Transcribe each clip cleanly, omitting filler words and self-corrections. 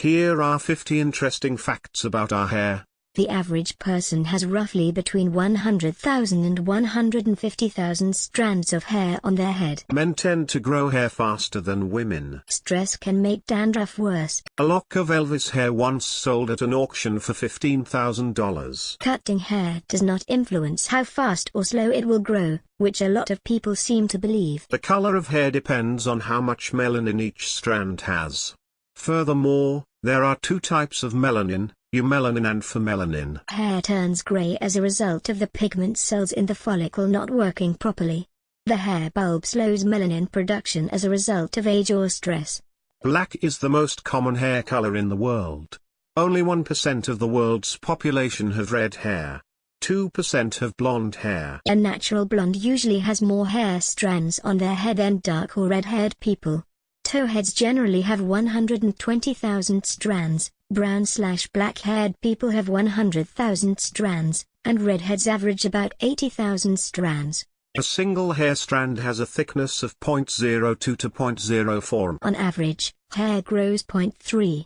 Here are 50 interesting facts about our hair. The average person has roughly between 100,000 and 150,000 strands of hair on their head. Men tend to grow hair faster than women. Stress can make dandruff worse. A lock of Elvis hair once sold at an auction for $15,000. Cutting hair does not influence how fast or slow it will grow, which a lot of people seem to believe. The color of hair depends on how much melanin each strand has. Furthermore, there are two typs of melanin, eumelanin and phenylanin. Hair turns gray as a result of the pigment cells in the follicle not working properly. The hair bulb slows melanin production as a result of age or stress. Black is the most common hair color in the world. Only 1% of the world's population have red hair. 2% have blonde hair. A natural blonde usually has more hair strands on their head than dark or red-haired people. Towheads generally have 120,000 strands, brown/black-haired people have 100,000 strands, and redheads average about 80,000 strands. A single hair strand has a thickness of 0.02 to 0.04. On average, hair grows 0.35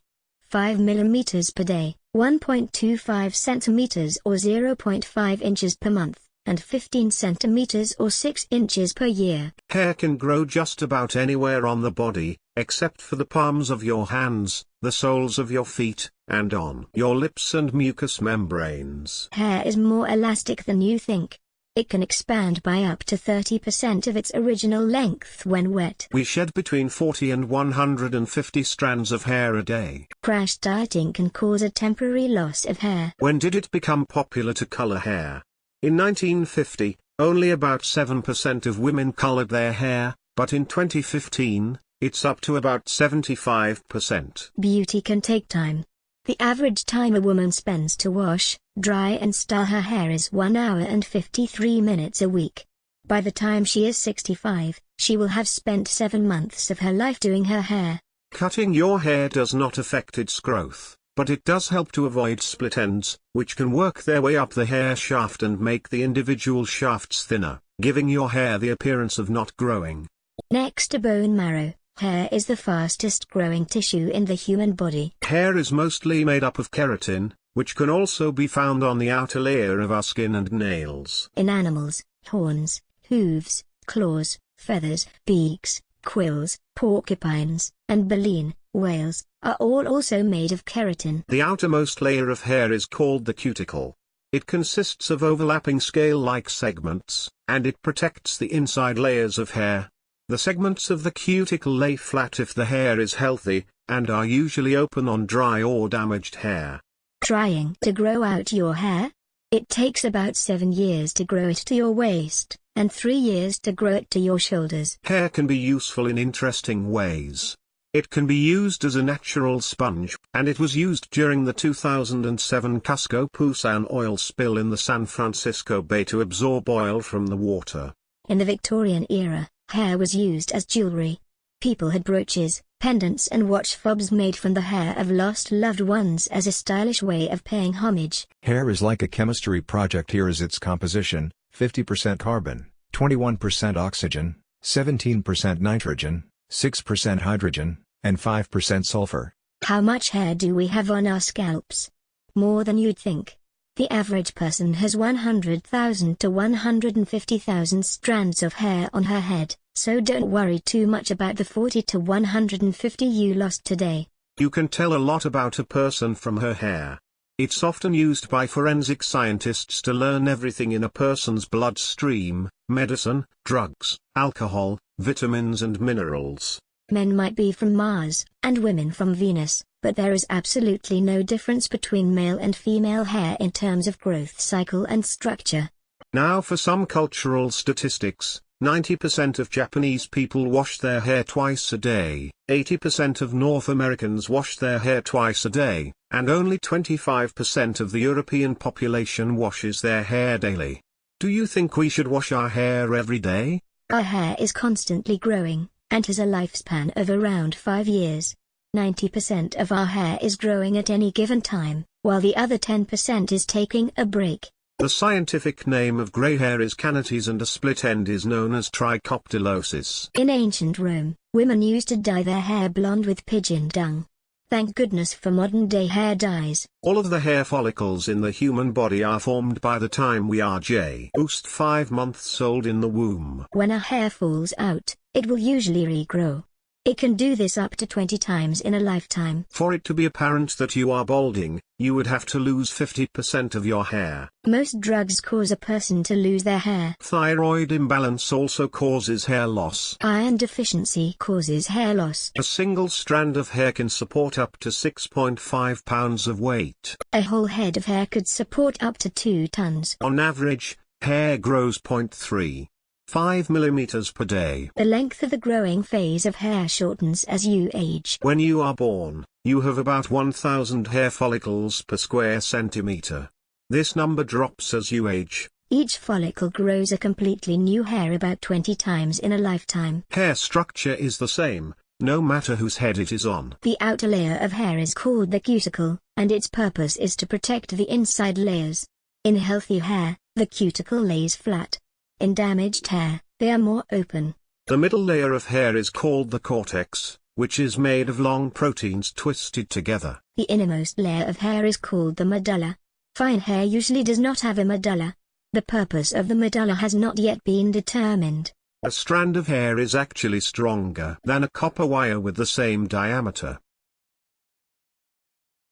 mm per day, 1.25 centimeters or 0.5 inches per month, and 15 centimeters or 6 inches per year. Hair can grow just about anywhere on the body, except for the palms of your hands, the soles of your feet, and on your lips and mucous membranes. Hair is more elastic than you think. It can expand by up to 30% of its original length when wet. We shed between 40 and 150 strands of hair a day. Crash dieting can cause a temporary loss of hair. When did it become popular to color hair? In 1950, only about 7% of women colored their hair, but in 2015, it's up to about 75%. Beauty can take time. The average time a woman spends to wash, dry and style her hair is 1 hour and 53 minutes a week. By the time she is 65, she will have spent 7 months of her life doing her hair. Cutting your hair does not affect its growth, but it does help to avoid split ends, which can work their way up the hair shaft and make the individual shafts thinner, giving your hair the appearance of not growing. Next to bone marrow, hair is the fastest growing tissue in the human body. Hair is mostly made up of keratin, which can also be found on the outer layer of our skin and nails. In animals, horns, hooves, claws, feathers, beaks, quills, porcupines, and baleen, whales, are all also made of keratin. The outermost layer of hair is called the cuticle. It consists of overlapping scale-like segments, and it protects the inside layers of hair. The segments of the cuticle lay flat if the hair is healthy, and are usually open on dry or damaged hair. Trying to grow out your hair? It takes about 7 years to grow it to your waist, and 3 years to grow it to your shoulders. Hair can be useful in interesting ways. It can be used as a natural sponge, and it was used during the 2007 Cusco Pusan oil spill in the San Francisco Bay to absorb oil from the water. In the Victorian era, hair was used as jewelry. People had brooches, pendants and watch fobs made from the hair of lost loved ones as a stylish way of paying homage. Hair is like a chemistry project. Here is its composition: 50% carbon, 21% oxygen, 17% nitrogen, 6% hydrogen, and 5% sulfur. How much hair do we have on our scalps? More than you'd think. The average person has 100,000 to 150,000 strands of hair on her head, so don't worry too much about the 40 to 150 you lost today. You can tell a lot about a person from her hair. It's often used by forensic scientists to learn everything in a person's bloodstream: medicine, drugs, alcohol, vitamins and minerals. Men might be from Mars, and women from Venus, but there is absolutely no difference between male and female hair in terms of growth cycle and structure. Now for some cultural statistics: 90% of Japanese people wash their hair twice a day, 80% of North Americans wash their hair twice a day, and only 25% of the European population washes their hair daily. Do you think we should wash our hair every day? Our hair is constantly growing, and has a lifespan of around 5 years. 90% of our hair is growing at any given time, while the other 10% is taking a break. The scientific name of gray hair is canetes, and a split end is known as trichoptilosis. In ancient Rome, women used to dye their hair blonde with pigeon dung. Thank goodness for modern-day hair dyes. All of the hair follicles in the human body are formed by the time we are just 5 months old in the womb. When a hair falls out, it will usually regrow. It can do this up to 20 times in a lifetime. For it to be apparent that you are balding, you would have to lose 50% of your hair. Most drugs cause a person to lose their hair. Thyroid imbalance also causes hair loss. Iron deficiency causes hair loss. A single strand of hair can support up to 6.5 pounds of weight. A whole head of hair could support up to 2 tons. On average, hair grows 0.35 millimeters per day. The length of the growing phase of hair shortens as you age. When you are born, you have about 1,000 hair follicles per square centimeter. This number drops as you age. Each follicle grows a completely new hair about 20 times in a lifetime. Hair structure is the same, no matter whose head it is on. The outer layer of hair is called the cuticle, and its purpose is to protect the inside layers. In healthy hair, the cuticle lays flat. In damaged hair, they are more open. The middle layer of hair is called the cortex, which is made of long proteins twisted together. The innermost layer of hair is called the medulla. Fine hair usually does not have a medulla. The purpose of the medulla has not yet been determined. A strand of hair is actually stronger than a copper wire with the same diameter.